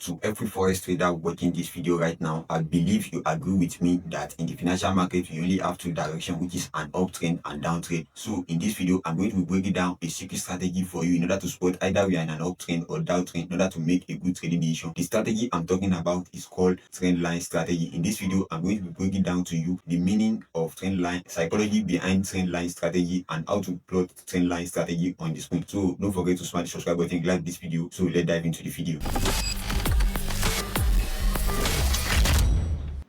To every forex trader watching this video right now, I believe you agree with me that in the financial market, we only have two directions, which is an uptrend and downtrend. So in this video, I'm going to be breaking down a secret strategy for you in order to spot either we are in an uptrend or downtrend in order to make a good trading decision. The strategy I'm talking about is called trendline strategy. In this video, I'm going to be breaking down to you the meaning of trendline, psychology behind trendline strategy, and how to plot trendline strategy on the screen. So don't forget to smash the subscribe button, like this video. So let's dive into the video.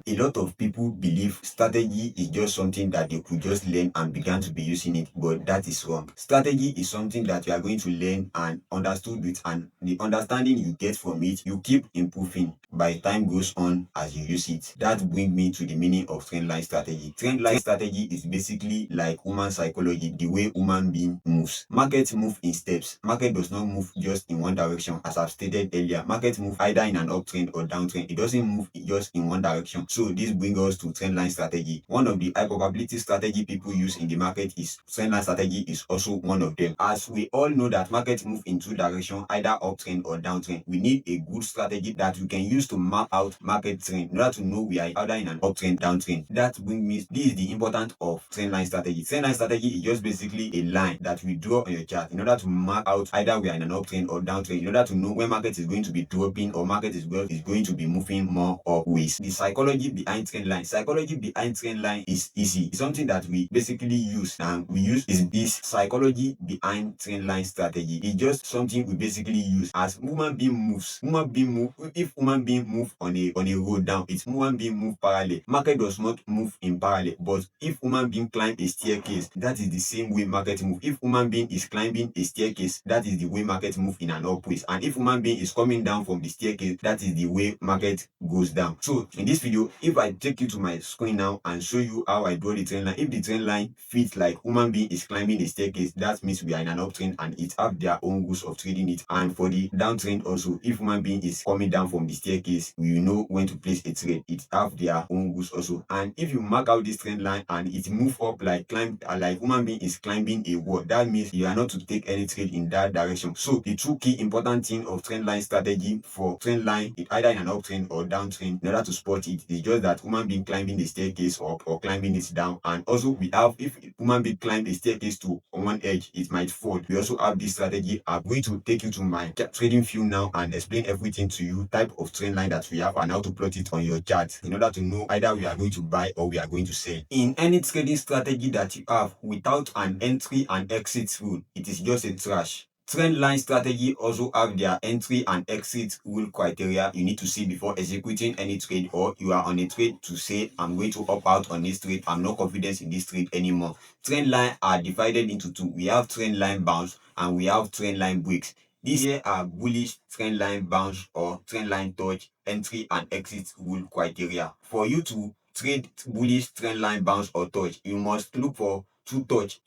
A lot of people believe strategy is just something that they could just learn and began to be using it, but that is wrong. Strategy is something that you are going to learn and understood with, and the understanding you get from it, you keep improving by time goes on as you use it. That brings me to the meaning of trendline strategy. Trendline strategy is basically like human psychology, the way human being moves. Markets move in steps. Market does not move just in one direction. As I've stated earlier, markets move either in an uptrend or downtrend. It doesn't move just in one direction. So this brings us to trendline strategy. One of the high probability strategy people use in the market is trendline strategy is also one of them. As we all know that markets move in two directions, either uptrend or downtrend, we need a good strategy that we can use to map out market trend in order to know we are either in an uptrend, downtrend. That brings me, this is the importance of trendline strategy. Trendline strategy is just basically a line that we draw on your chart in order to mark out either we are in an uptrend or downtrend, in order to know when market is going to be dropping or market is going to be moving more upwards. The psychology behind trendline. Psychology behind trendline is easy. It's something that we basically use, and we use is this psychology behind trendline strategy. It's just something we basically use as human being moves. Human being move. If human being move on a road down, it's human being move parallel. Market does not move in parallel, but if human being climb a staircase, that is the same way market move. If human being is climbing a staircase, that is the way market move in an upwards. And if human being is coming down from the staircase, that is the way market goes down. So in this video, if I take you to my screen now and show you how I draw the trend line, if the trend line fits like human being is climbing a staircase, that means we are in an uptrend and it have their own rules of trading it. And for the downtrend also, if human being is coming down from the staircase, we know when to place a trade. It have their own rules also. And if you mark out this trend line and it move up like human being is climbing a wall, that means you are not to take any trade in that direction. So the two key important thing of trend line strategy for trend line, it either in an uptrend or downtrend, in order to spot it, is just that human being climbing the staircase up or climbing it down. And also we have, if human being climb the staircase to one edge, it might fall. We also have this strategy. I'm going to take you to my trading view now and explain everything to you, type of trend line that we have and how to plot it on your chart in order to know either we are going to buy or we are going to sell. In any trading strategy that you have without an entry and exit rule, it is just a trash. Trendline strategy also have their entry and exit rule criteria you need to see before executing any trade, or you are on a trade to say I'm going to opt out on this trade, I'm not confident in this trade anymore. Trendline are divided into two. We have trendline bounce and we have trendline breaks. These here are bullish trendline bounce or trendline touch, entry and exit rule criteria. For you to trade bullish trendline bounce or touch, you must look for two touch,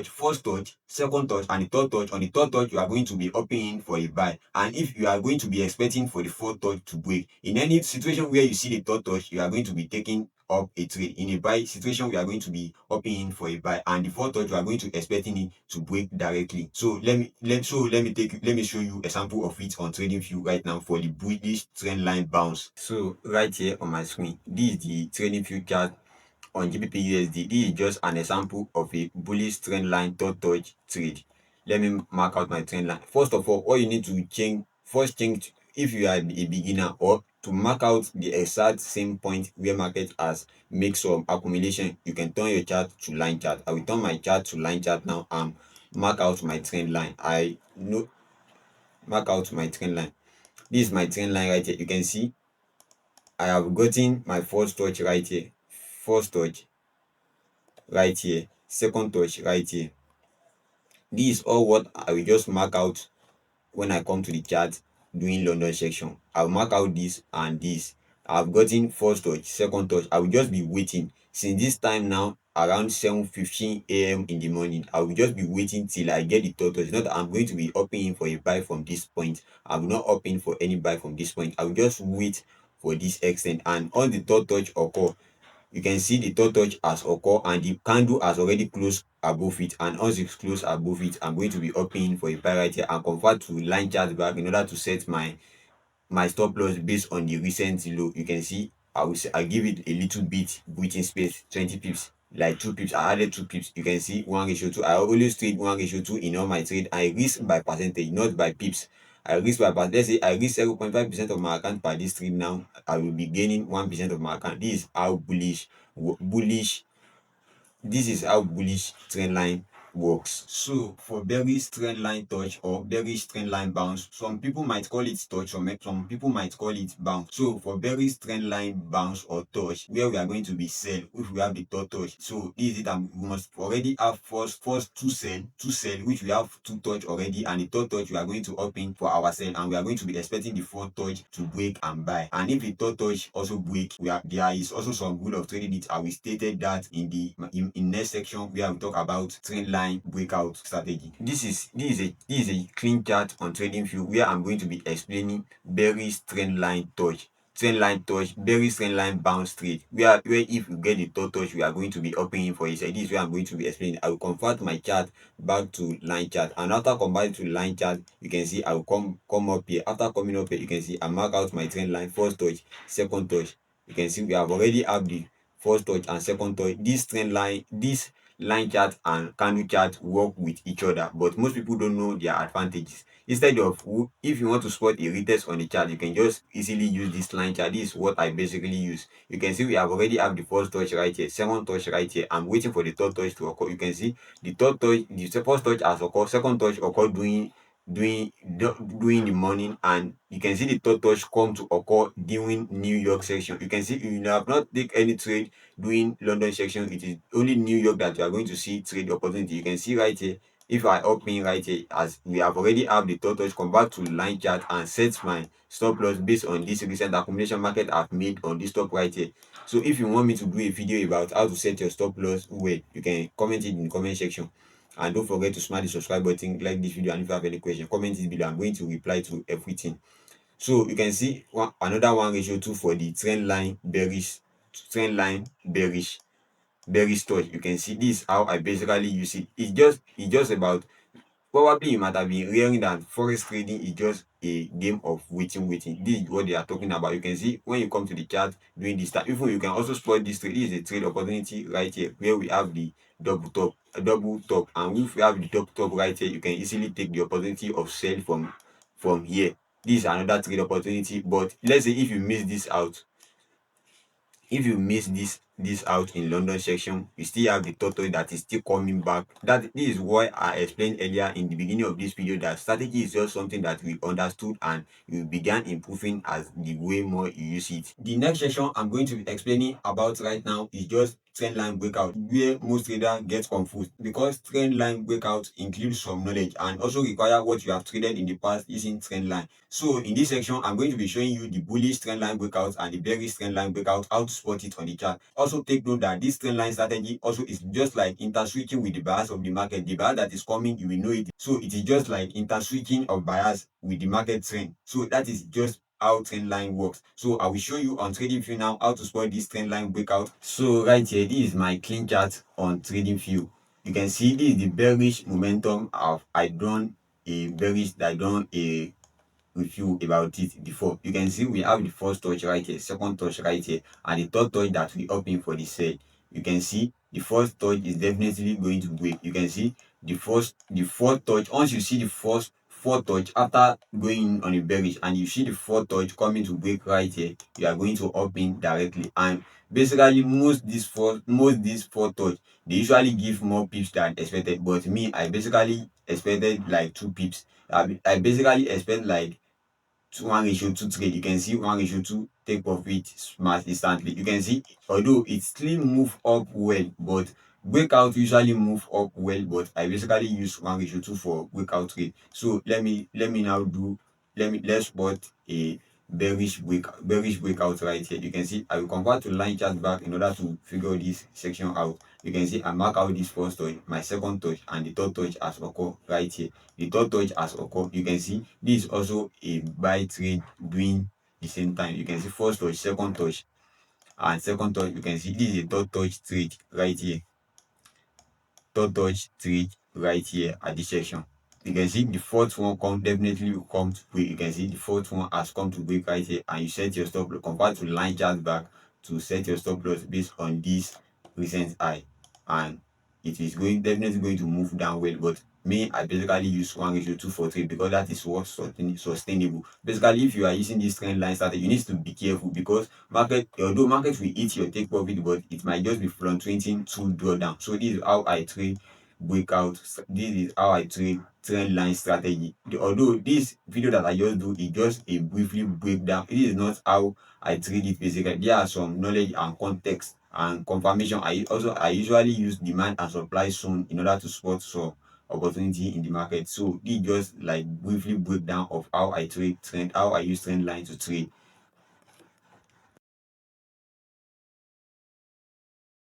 first touch, second touch, and the third touch. On the third touch, you are going to be opening in for a buy. And if you are going to be expecting for the fourth touch to break, in any situation where you see the third touch, you are going to be taking up a trade. In a buy situation, we are going to be opening for a buy, and the fourth touch, we are going to expecting it to break directly. So let me show you a sample of it on trading view right now for the bullish trend line bounce. So right here on my screen, this is the trading view chart on GBP/USD. This is just an example of a bullish trend line third touch trade. Let me mark out my trend line. First of all you need to change if you are a beginner, or to mark out the exact same point where market has make some accumulation, you can turn your chart to line chart. I will turn my chart to line chart now and mark out my trend line. Mark out my trend line. This is my trend line right here. You can see I have gotten my first touch right here, first touch right here, second touch right here. This is all what I will just mark out when I come to the chart doing London section. I'll mark out this and this. I've gotten first touch, second touch. I will just be waiting since this time now around 7:15 a.m. in the morning. I will just be waiting till I get the third touch. Not that I'm going to be opening for a buy from this point. I will not open for any buy from this point. I will just wait for this extent, and on the third touch occur, you can see the third touch has occurred and the candle has already closed above it. And once it's closed above it, I'm going to be opening for a buy right here and convert to line chart back in order to set my my stop loss based on the recent low. You can see I give it a little bit breathing space, 20 pips, like 2 pips. I added 2 pips. You can see 1:2. I always trade 1:2 in all my trade. I risk by percentage, not by pips. I risk by percentage. Let's say I risk 0.5% of my account per this trade. Now I will be gaining 1% of my account. This is how bullish this is how bullish trend line works. So for bearish trend line touch or bearish trend line bounce, some people might call it touch, some people might call it bounce. So for bearish trend line bounce or touch, where we are going to be sell if we have the third touch. So this is it, and we must already have first two sell, which we have two touch already, and the third touch we are going to open for our sell, and we are going to be expecting the fourth touch to break and buy. And if the third touch also break, there is also some rule of trading it, and we stated that in the next section where we talk about trend line breakout strategy. This is a clean chart on TradingView where I'm going to be explaining bearish trend line touch, bearish trend line bounce trade, where if we get the third touch, we are going to be opening for it. So this is where I'm going to be explaining. I will convert my chart back to line chart, and after converting to line chart, you can see I will come up here. After coming up here, you can see I mark out my trend line, first touch, second touch. You can see we have already have the first touch and second touch. This trend line, this line chart and candle chart work with each other, but most people don't know their advantages. Instead of, if you want to spot a retest on the chart, you can just easily use this line chart. This is what I basically use. You can see we have already have the first touch right here, second touch right here. I'm waiting for the third touch to occur. You can see the third touch, the first touch has occurred, second touch occurred during the morning, and you can see the third touch come to occur during New York section. You can see you have not take any trade doing London section. It is only New York that you are going to see trade opportunity. You can see right here, if I open right here, as we have already have the third touch, come back to line chart and set my stop loss based on this recent accumulation market I've made on this stop right here. So if you want me to do a video about how to set your stop loss, well, you can comment it in the comment section. And don't forget to smash the subscribe button, like this video, and if you have any question, comment it below. I'm going to reply to everything. So you can see another 1:2 for the trend line bearish touch. You can see this is how I basically use it. It's just about, probably you might have been hearing that forex trading is just a game of waiting. This is what they are talking about. You can see when you come to the chart during this time, even you can also spot this trade. This is a trade opportunity right here where we have the double top, and if we have the double top right here, you can easily take the opportunity of sell from here. This is another trade opportunity. But let's say if you miss this out, this out in London section, you still have the total that is still coming back. This is why I explained earlier in the beginning of this video that strategy is just something that we understood and you began improving as the way more you use it. The next section I'm going to be explaining about right now is just trend line breakout, where most traders get confused, because trend line breakout includes some knowledge and also require what you have traded in the past using trend line. So in this section, I'm going to be showing you the bullish trend line breakout and the bearish trend line breakout, how to spot it on the chart. Also take note that this trend line strategy also is just like inter switching with the bias of the market. The bias that is coming, you will know it. So it is just like inter switching of bias with the market trend. So that is just how trend line works. So I will show you on TradingView now how to spot this trend line breakout. So right here, this is my clean chart on TradingView. You can see this is the bearish momentum of I done a review about it before. You can see we have the first touch right here, second touch right here, and the third touch that we open for the sell. You can see the first touch is definitely going to break. You can see the fourth touch. Once you see the fourth touch after going on a bearish and you see the fourth touch coming to break right here, you are going to open directly. And basically most these four touch, they usually give more pips than expected, but me, I basically expected like 2 pips. I basically expect like 1:2 trade. You can see 1:2 take profit smart instantly. You can see although it still move up well, but breakout usually move up well, but I basically use 1:2 for breakout trade. So let's spot a bearish breakout right here. You can see I will convert to line chart back in order to figure this section out. You can see I mark out this first touch, my second touch, and the third touch has occurred right here. The third touch has occurred. You can see this is also a buy trade doing the same time. You can see first touch, second touch, and second touch. You can see this is a third touch trade right here. Third touch trade right here at this section. You can see the fourth one definitely will come to break. You can see the fourth one has come to break right here, and you set your stop loss. Convert to line chart back to set your stop loss based on this recent high, and it is definitely going to move down well. But me, I basically use 1:243 because that is what sustainable. Basically, if you are using this trend line strategy, you need to be careful because although market will eat your take profit, but it might just be fluctuating to drawdown. So this is how I trade breakout. This is how I trade trend line strategy. Although this video that I just do is just a briefly breakdown, it is not how I trade it. Basically, there are some knowledge and context and confirmation. I usually use demand and supply zone in order to spot some opportunity in the market. So this just like briefly breakdown of how I trade trend, how I use trend line to trade